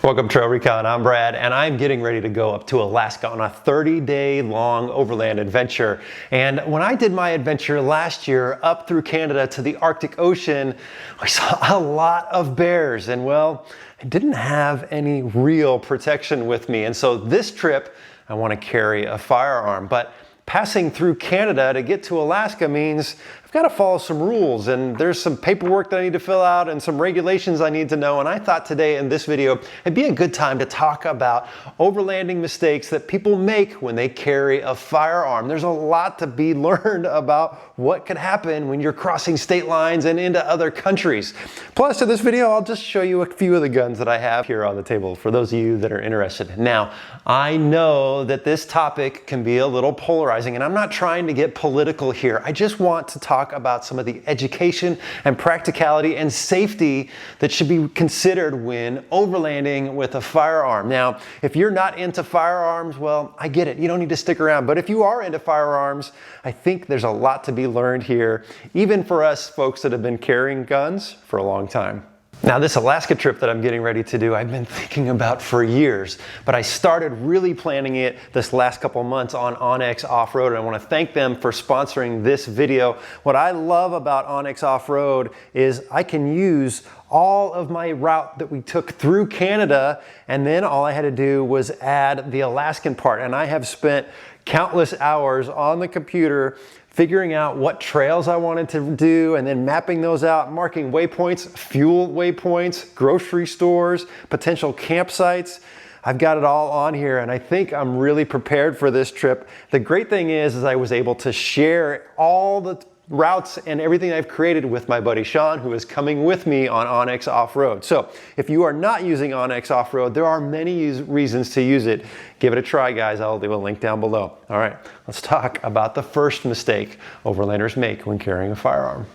Welcome TrailRecon, I'm Brad, and I'm getting ready to go up to Alaska on a 30-day long overland adventure. And when I did my adventure last year up through Canada to the Arctic Ocean, I saw a lot of bears, and well, I didn't have any real protection with me. And so this trip, I want to carry a firearm, but passing through Canada to get to Alaska means I've got to follow some rules, and there's some paperwork that I need to fill out and some regulations I need to know. And I thought today in this video it'd be a good time to talk about overlanding mistakes that people make when they carry a firearm. There's a lot to be learned about what could happen when you're crossing state lines and into other countries. Plus, in this video I'll just show you a few of the guns that I have here on the table for those of you that are interested. Now, I know that this topic can be a little polarizing, and I'm not trying to get political here. I just want to talk about some of the education and practicality and safety that should be considered when overlanding with a firearm. Now, if you're not into firearms, well, I get it. You don't need to stick around. But if you are into firearms, I think there's a lot to be learned here, even for us folks that have been carrying guns for a long time. Now, this Alaska trip that I'm getting ready to do, I've been thinking about for years, but I started really planning it this last couple months on Onyx Off-Road, and I want to thank them for sponsoring this video. What I love about Onyx Off-Road is I can use all of my route that we took through Canada, and then all I had to do was add the Alaskan part, and I have spent countless hours on the computer figuring out what trails I wanted to do and then mapping those out, marking waypoints, fuel waypoints, grocery stores, potential campsites. I've got it all on here, and I think I'm really prepared for this trip. The great thing is I was able to share all the routes and everything I've created with my buddy Sean, who is coming with me on Onyx Off-Road. So if you are not using Onyx Off-Road, there are many reasons to use it. Give it a try, guys. I'll leave a link down below. All right, let's talk about the first mistake overlanders make when carrying a firearm.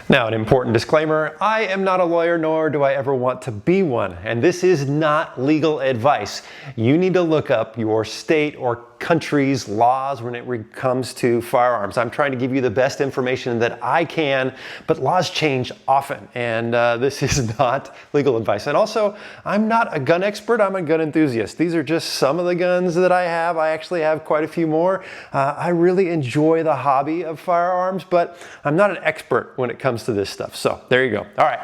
Now, an important disclaimer, I am not a lawyer, nor do I ever want to be one, and this is not legal advice. You need to look up your state or country's laws when it comes to firearms. I'm trying to give you the best information that I can, but laws change often, and this is not legal advice. And also, I'm not a gun expert, I'm a gun enthusiast. These are just some of the guns that I have. I actually have quite a few more. I really enjoy the hobby of firearms, but I'm not an expert when it comes to this stuff. So there you go. All right.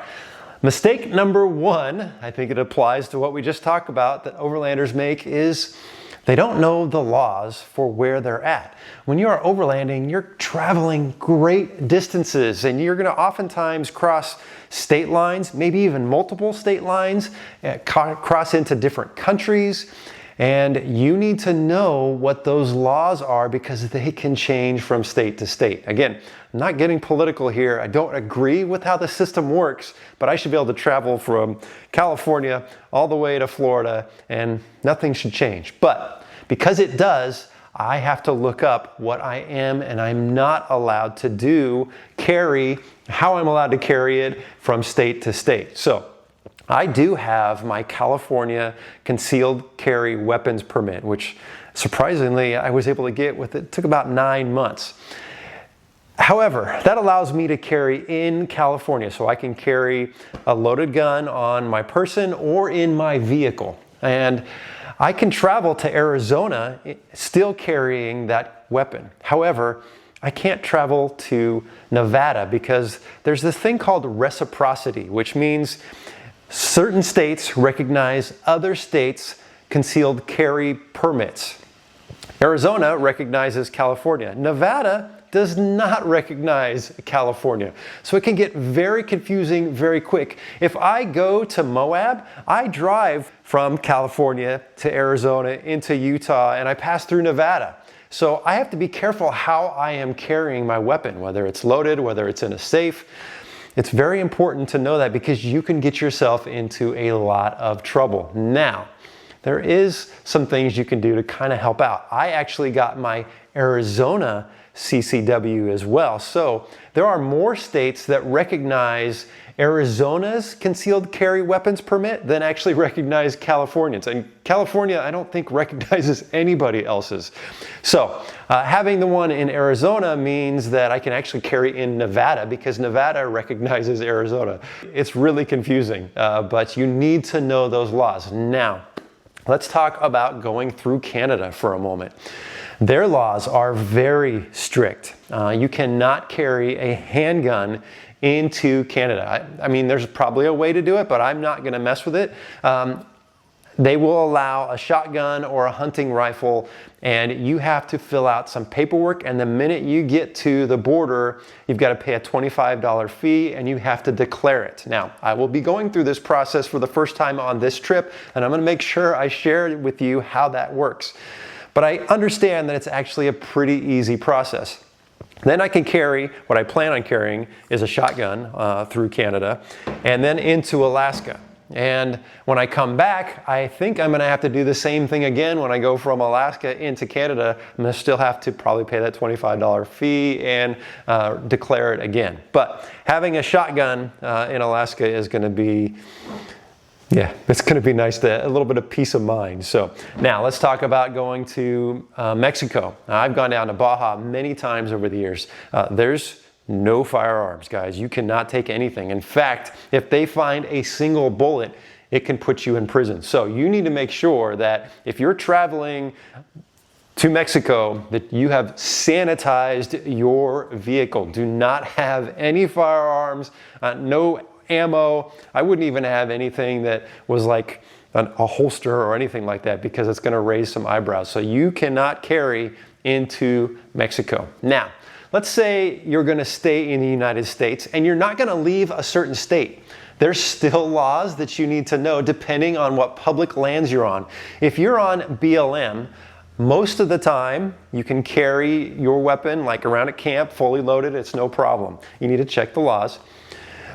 Mistake number one, I think it applies to what we just talked about, that overlanders make, is they don't know the laws for where they're at. When you are overlanding, you're traveling great distances, and you're going to oftentimes cross state lines, maybe even multiple state lines, cross into different countries. And you need to know what those laws are because they can change from state to state. Again, I'm not getting political here. I don't agree with how the system works, but I should be able to travel from California all the way to Florida and nothing should change. But because it does, I have to look up what I am and I'm not allowed to do, how I'm allowed to carry it from state to state. So I do have my California concealed carry weapons permit, which surprisingly I was able to get it took about 9 months. However, that allows me to carry in California, so I can carry a loaded gun on my person or in my vehicle. And I can travel to Arizona still carrying that weapon. However, I can't travel to Nevada because there's this thing called reciprocity, which means certain states recognize other states' concealed carry permits. Arizona recognizes California. Nevada does not recognize California. So it can get very confusing very quick. If I go to Moab, I drive from California to Arizona into Utah, and I pass through Nevada. So I have to be careful how I am carrying my weapon, whether it's loaded, whether it's in a safe. It's very important to know that because you can get yourself into a lot of trouble. Now, there is some things you can do to kind of help out. I actually got my Arizona CCW as well. So there are more states that recognize Arizona's concealed carry weapons permit than actually recognize Californians. And California, I don't think recognizes anybody else's. So having the one in Arizona means that I can actually carry in Nevada because Nevada recognizes Arizona. It's really confusing, but you need to know those laws. Now, let's talk about going through Canada for a moment. Their laws are very strict. You cannot carry a handgun into Canada. I mean, there's probably a way to do it, but I'm not going to mess with it. They will allow a shotgun or a hunting rifle, and you have to fill out some paperwork, and the minute you get to the border, you've got to pay a $25 fee, and you have to declare it. Now, I will be going through this process for the first time on this trip, and I'm going to make sure I share with you how that works. But I understand that it's actually a pretty easy process. Then I can carry, what I plan on carrying is a shotgun through Canada and then into Alaska. And when I come back, I think I'm going to have to do the same thing again when I go from Alaska into Canada. I'm going to still have to probably pay that $25 fee and declare it again. But having a shotgun in Alaska is going to be, yeah, it's going to be nice, a little bit of peace of mind. So now let's talk about going to Mexico. I've gone down to Baja many times over the years. There's no firearms, guys. You cannot take anything. In fact, if they find a single bullet, it can put you in prison. So you need to make sure that if you're traveling to Mexico, that you have sanitized your vehicle. Do not have any firearms, no ammo. I wouldn't even have anything that was like a holster or anything like that because it's going to raise some eyebrows. So you cannot carry into Mexico. Now, let's say you're going to stay in the United States and you're not going to leave a certain state. There's still laws that you need to know depending on what public lands you're on. If you're on BLM, most of the time you can carry your weapon like around a camp, fully loaded, it's no problem. You need to check the laws.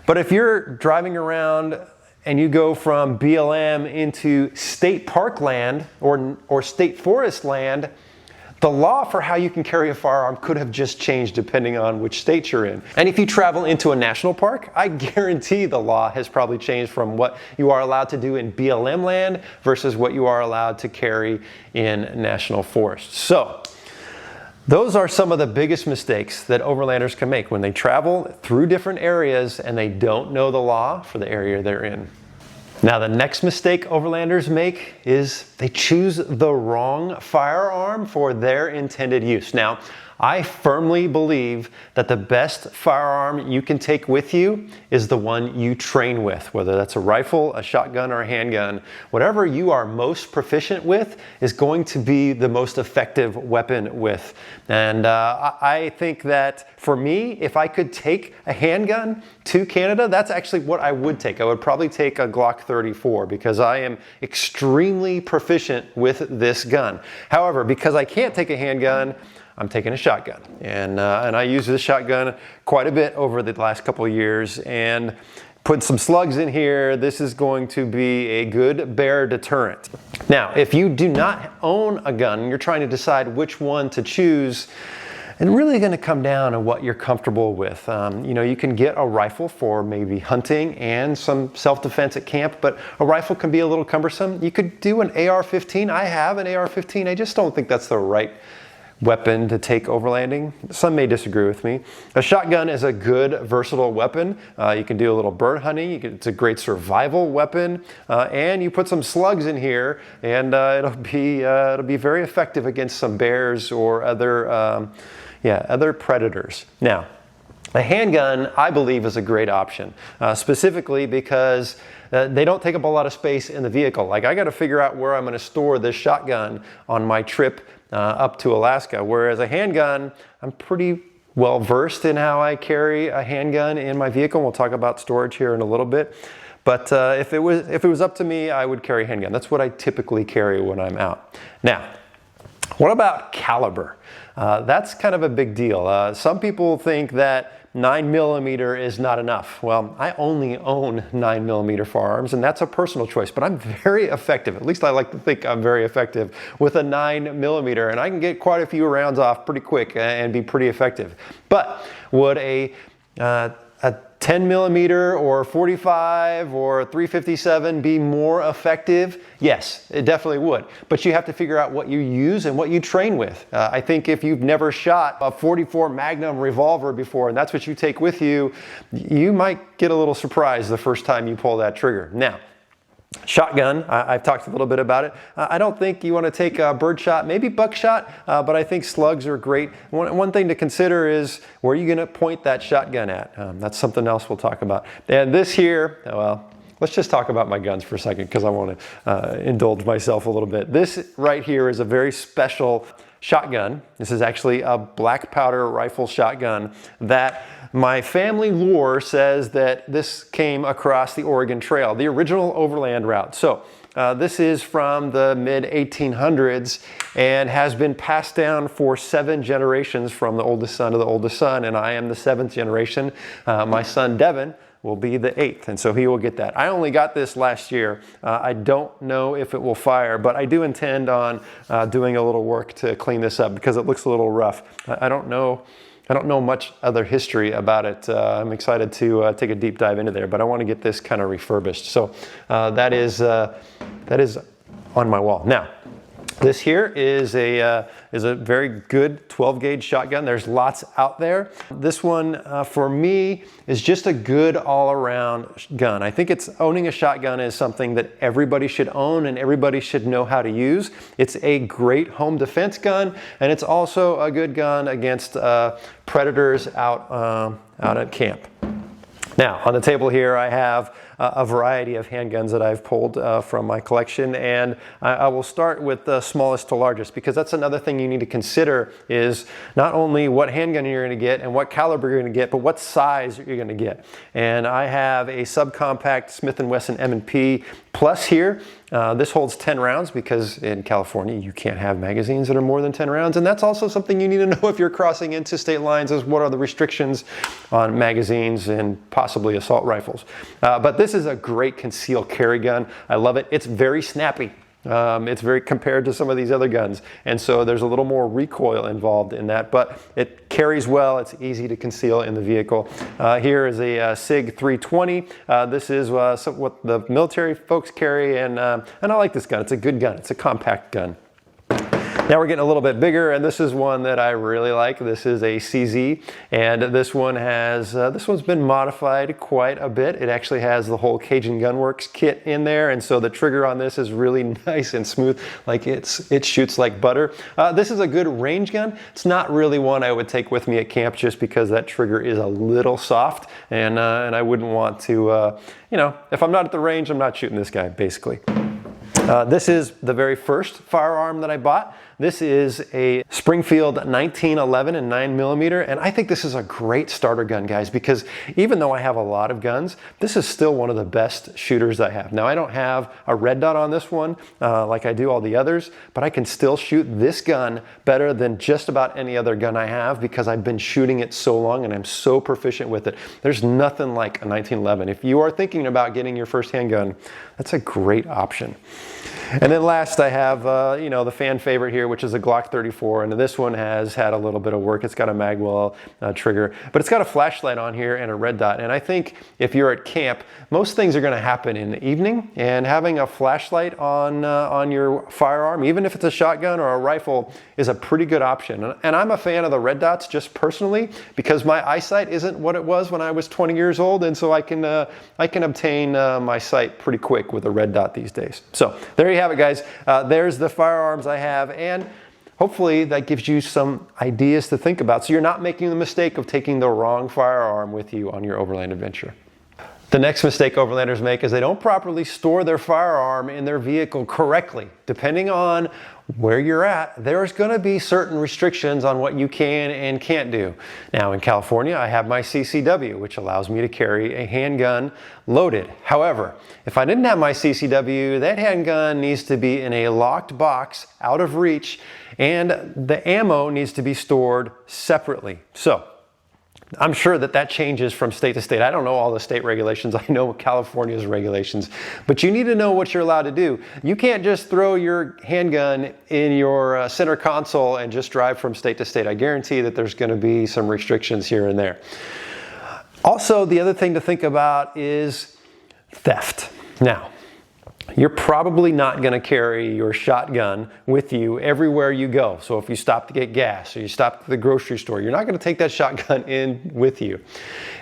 But if you're driving around and you go from BLM into state park land or state forest land, the law for how you can carry a firearm could have just changed depending on which state you're in. And if you travel into a national park, I guarantee the law has probably changed from what you are allowed to do in BLM land versus what you are allowed to carry in national forests. So, those are some of the biggest mistakes that overlanders can make when they travel through different areas and they don't know the law for the area they're in. Now, the next mistake overlanders make is they choose the wrong firearm for their intended use. Now, I firmly believe that the best firearm you can take with you is the one you train with, whether that's a rifle, a shotgun, or a handgun. Whatever you are most proficient with is going to be the most effective weapon with. And I think that for me, if I could take a handgun to Canada, that's actually what I would take. I would probably take a Glock 34 because I am extremely proficient with this gun. However, because I can't take a handgun, I'm taking a shotgun, and I use this shotgun quite a bit over the last couple of years and put some slugs in here. This is going to be a good bear deterrent. Now, if you do not own a gun, you're trying to decide which one to choose, it's really going to come down to what you're comfortable with. You can get a rifle for maybe hunting and some self-defense at camp, but a rifle can be a little cumbersome. You could do an AR-15. I have an AR-15. I just don't think that's the right weapon to take overlanding. Some may disagree with me. A shotgun is a good versatile weapon. You can do a little bird hunting. It's a great survival weapon, and you put some slugs in here, and it'll be very effective against some bears or other predators. Now, a handgun, I believe, is a great option, specifically because they don't take up a lot of space in the vehicle. Like, I got to figure out where I'm going to store this shotgun on my trip up to Alaska, whereas a handgun, I'm pretty well versed in how I carry a handgun in my vehicle. We'll talk about storage here in a little bit. But if it was up to me, I would carry a handgun. That's what I typically carry when I'm out. Now, what about caliber? That's kind of a big deal. Some people think that 9mm is not enough. Well, I only own 9mm firearms, and that's a personal choice, but I'm very effective. At least I like to think I'm very effective with a 9mm, and I can get quite a few rounds off pretty quick and be pretty effective. But would a a 10 millimeter or 45 or 357 be more effective? Yes, it definitely would. But you have to figure out what you use and what you train with. I think if you've never shot a 44 Magnum revolver before and that's what you take with you, you might get a little surprised the first time you pull that trigger. Now, shotgun, I've talked a little bit about it. I don't think you want to take a birdshot, maybe buckshot, but I think slugs are great. One thing to consider is where are you going to point that shotgun at? That's something else we'll talk about. And this here, well, let's just talk about my guns for a second because I want to indulge myself a little bit. This right here is a very special shotgun. This is actually a black powder rifle shotgun that my family lore says that this came across the Oregon Trail, the original overland route. So this is from the mid 1800s and has been passed down for 7 generations from the oldest son to the oldest son, and I am the 7th generation. My son Devin will be the 8th, and so he will get that. I only got this last year. I don't know if it will fire, but I do intend on doing a little work to clean this up because it looks a little rough. I don't know much other history about it. I'm excited to take a deep dive into there, but I want to get this kind of refurbished. So that is on my wall. Now, this here is a very good 12 gauge shotgun. There's lots out there. This one for me is just a good all around gun. I think owning a shotgun is something that everybody should own and everybody should know how to use. It's a great home defense gun, and it's also a good gun against predators out at camp. Now, on the table here, I have a variety of handguns that I've pulled from my collection, and I will start with the smallest to largest because that's another thing you need to consider is not only what handgun you're going to get and what caliber you're going to get, but what size you're going to get. And I have a subcompact Smith & Wesson M&P Plus here. This holds 10 rounds because in California you can't have magazines that are more than 10 rounds, and that's also something you need to know if you're crossing into state lines is what are the restrictions on magazines and possibly assault rifles. But this is a great concealed carry gun. I love it. It's very snappy. It's very compared to some of these other guns, and so there's a little more recoil involved in that, but it carries well. It's easy to conceal in the vehicle. Here is a SIG 320. This is what the military folks carry, and I like this gun. It's a good gun. It's a compact gun. Now we're getting a little bit bigger, and this is one that I really like. This is a CZ, and this one's been modified quite a bit. It actually has the whole Cajun Gunworks kit in there, and so the trigger on this is really nice and smooth, like it shoots like butter. This is a good range gun. It's not really one I would take with me at camp just because that trigger is a little soft, and I wouldn't want to, if I'm not at the range, I'm not shooting this guy, basically. This is the very first firearm that I bought. This is a Springfield 1911 and 9mm, and I think this is a great starter gun, guys, because even though I have a lot of guns, this is still one of the best shooters I have. Now, I don't have a red dot on this one like I do all the others, but I can still shoot this gun better than just about any other gun I have because I've been shooting it so long and I'm so proficient with it. There's nothing like a 1911. If you are thinking about getting your first handgun, that's a great option. And then last I have, the fan favorite here, which is a Glock 34, and this one has had a little bit of work. It's got a magwell trigger, but it's got a flashlight on here and a red dot. And I think if you're at camp, most things are going to happen in the evening, and having a flashlight on your firearm, even if it's a shotgun or a rifle, is a pretty good option. And I'm a fan of the red dots just personally because my eyesight isn't what it was when I was 20 years old, and so I can obtain my sight pretty quick with a red dot these days. So there you have it, guys. There's the firearms I have, and hopefully that gives you some ideas to think about so you're not making the mistake of taking the wrong firearm with you on your overland adventure. The next mistake overlanders make is they don't properly store their firearm in their vehicle correctly. Depending on where you're at, there's going to be certain restrictions on what you can and can't do. Now in California, I have my CCW, which allows me to carry a handgun loaded. However, if I didn't have my CCW, that handgun needs to be in a locked box out of reach, and the ammo needs to be stored separately. So I'm sure that changes from state to state. I don't know all the state regulations. I know California's regulations, but you need to know what you're allowed to do. You can't just throw your handgun in your center console and just drive from state to state. I guarantee that there's going to be some restrictions here and there. Also, the other thing to think about is theft. Now, you're probably not going to carry your shotgun with you everywhere you go. So if you stop to get gas or you stop at the grocery store, you're not going to take that shotgun in with you.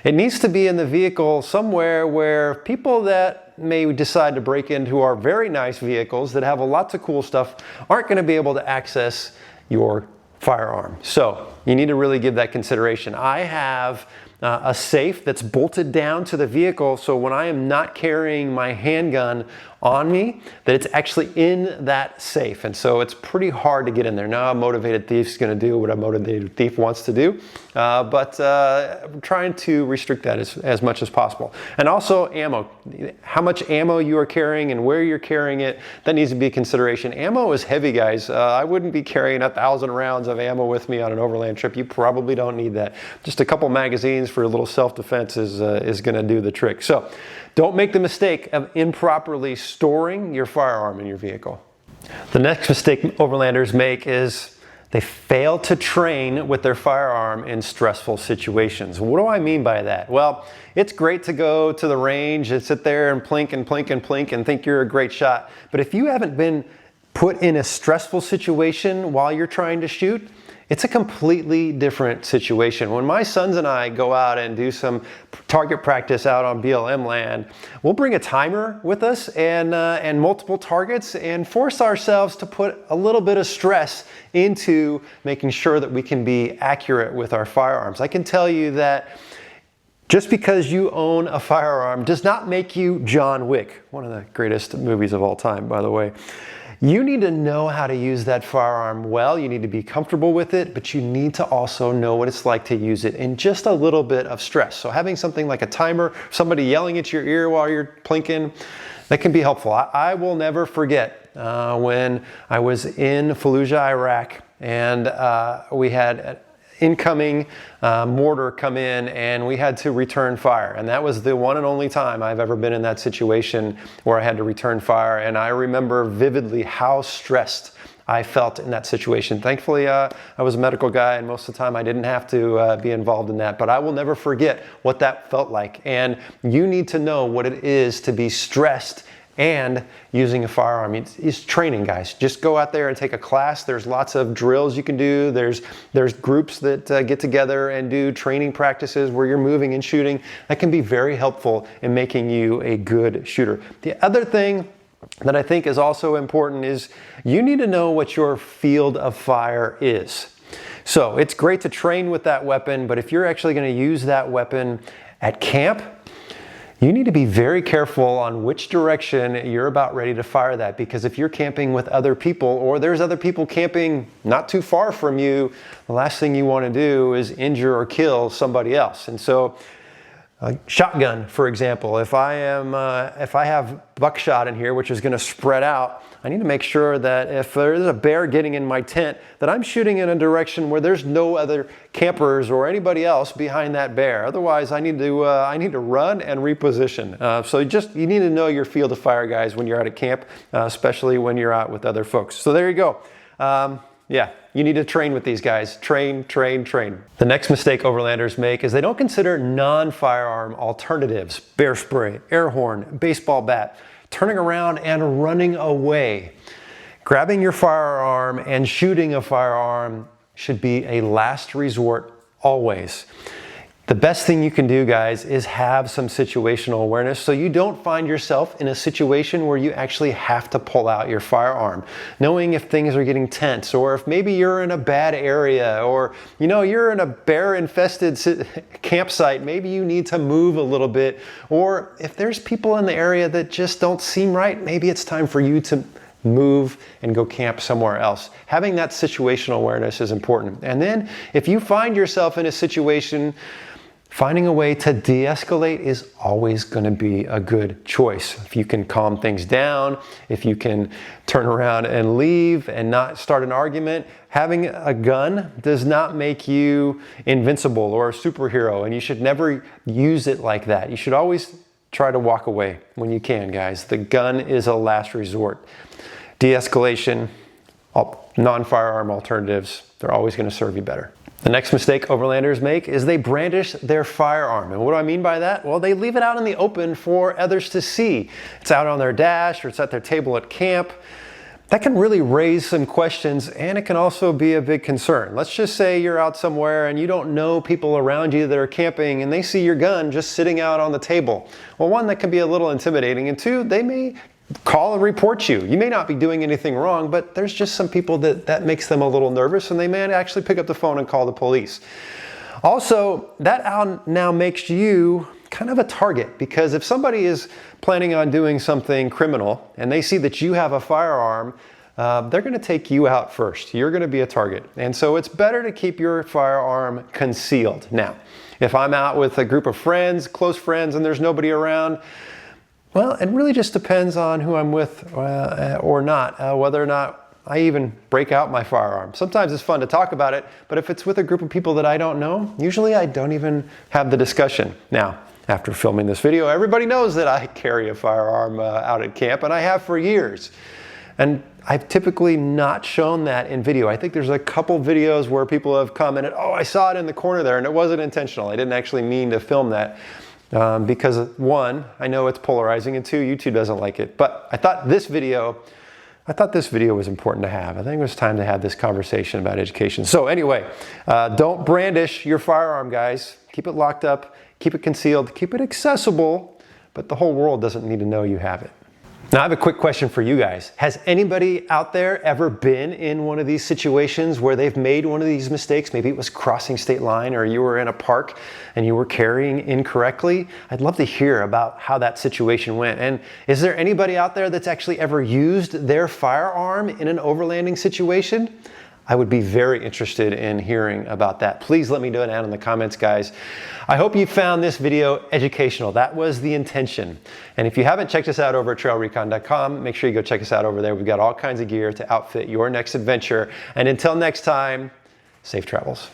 It needs to be in the vehicle somewhere where people that may decide to break into our very nice vehicles that have lots of cool stuff aren't going to be able to access your firearm. So you need to really give that consideration. I have a safe that's bolted down to the vehicle, so when I am not carrying my handgun on me, that it's actually in that safe. And so it's pretty hard to get in there. Now a motivated thief is going to do what a motivated thief wants to do, but I'm trying to restrict that as much as possible. And also ammo. How much ammo you are carrying and where you're carrying it, that needs to be a consideration. Ammo is heavy, guys. I wouldn't be carrying 1,000 rounds of ammo with me on an overland trip. You probably don't need that. Just a couple magazines for a little self-defense is going to do the trick. So don't make the mistake of improperly storing your firearm in your vehicle. The next mistake overlanders make is they fail to train with their firearm in stressful situations. What do I mean by that? Well, it's great to go to the range and sit there and plink and plink and plink and think you're a great shot. But if you haven't been put in a stressful situation while you're trying to shoot, it's a completely different situation. When my sons and I go out and do some target practice out on BLM land, we'll bring a timer with us and multiple targets and force ourselves to put a little bit of stress into making sure that we can be accurate with our firearms. I can tell you that just because you own a firearm does not make you John Wick, one of the greatest movies of all time, by the way. You need to know how to use that firearm well. You need to be comfortable with it, but you need to also know what it's like to use it in just a little bit of stress. So having something like a timer, somebody yelling at your ear while you're plinking, that can be helpful. I will never forget when I was in Fallujah, Iraq, and we had incoming mortar come in and we had to return fire. And that was the one and only time I've ever been in that situation where I had to return fire. And I remember vividly how stressed I felt in that situation. Thankfully, I was a medical guy and most of the time I didn't have to be involved in that. But I will never forget what that felt like. And you need to know what it is to be stressed and using a firearm. It's training, guys. Just go out there and take a class. There's lots of drills you can do. There's groups that get together and do training practices where you're moving and shooting. That can be very helpful in making you a good shooter. The other thing that I think is also important is you need to know what your field of fire is. So it's great to train with that weapon, but if you're actually going to use that weapon at camp, you need to be very careful on which direction you're about ready to fire that, because if you're camping with other people or there's other people camping not too far from you, the last thing you want to do is injure or kill somebody else. And so shotgun, for example, if I have buckshot in here, which is going to spread out, I need to make sure that if there's a bear getting in my tent, that I'm shooting in a direction where there's no other campers or anybody else behind that bear. Otherwise, I need to run and reposition. So you need to know your field of fire, guys, when you're out at camp, especially when you're out with other folks. So there you go. Yeah, you need to train with these guys. Train, train, train. The next mistake overlanders make is they don't consider non-firearm alternatives. Bear spray, air horn, baseball bat, turning around and running away. Grabbing your firearm and shooting a firearm should be a last resort always. The best thing you can do, guys, is have some situational awareness so you don't find yourself in a situation where you actually have to pull out your firearm. Knowing if things are getting tense, or if maybe you're in a bad area, or you're in a bear-infested campsite, maybe you need to move a little bit, or if there's people in the area that just don't seem right, maybe it's time for you to move and go camp somewhere else. Having that situational awareness is important. And then if you find yourself in a situation, finding a way to de-escalate is always going to be a good choice. If you can calm things down, if you can turn around and leave and not start an argument, having a gun does not make you invincible or a superhero, and you should never use it like that. You should always try to walk away when you can, guys. The gun is a last resort. De-escalation, non-firearm alternatives, they're always going to serve you better. The next mistake overlanders make is they brandish their firearm. And what do I mean by that? Well, they leave it out in the open for others to see. It's out on their dash or it's at their table at camp. That can really raise some questions, and it can also be a big concern. Let's just say you're out somewhere and you don't know people around you that are camping and they see your gun just sitting out on the table. Well, one, that can be a little intimidating, and two, they may call and report you. You may not be doing anything wrong, but there's just some people that makes them a little nervous, and they may actually pick up the phone and call the police. Also, that now makes you kind of a target, because if somebody is planning on doing something criminal and they see that you have a firearm, they're going to take you out first. You're going to be a target. And so it's better to keep your firearm concealed. Now, if I'm out with a group of friends, close friends, and there's nobody around, well, it really just depends on who I'm with or not, whether or not I even break out my firearm. Sometimes it's fun to talk about it, but if it's with a group of people that I don't know, usually I don't even have the discussion. Now, after filming this video, everybody knows that I carry a firearm out at camp, and I have for years. And I've typically not shown that in video. I think there's a couple videos where people have commented, oh, I saw it in the corner there, and it wasn't intentional. I didn't actually mean to film that. Because one, I know it's polarizing, and two, YouTube doesn't like it. But I thought this video was important to have. I think it was time to have this conversation about education. So anyway, don't brandish your firearm, guys. Keep it locked up, keep it concealed, keep it accessible, but the whole world doesn't need to know you have it. Now, I have a quick question for you guys. Has anybody out there ever been in one of these situations where they've made one of these mistakes? Maybe it was crossing state line, or you were in a park and you were carrying incorrectly. I'd love to hear about how that situation went. And is there anybody out there that's actually ever used their firearm in an overlanding situation? I would be very interested in hearing about that. Please let me know down in the comments, guys. I hope you found this video educational. That was the intention. And if you haven't checked us out over at TrailRecon.com, make sure you go check us out over there. We've got all kinds of gear to outfit your next adventure. And until next time, safe travels.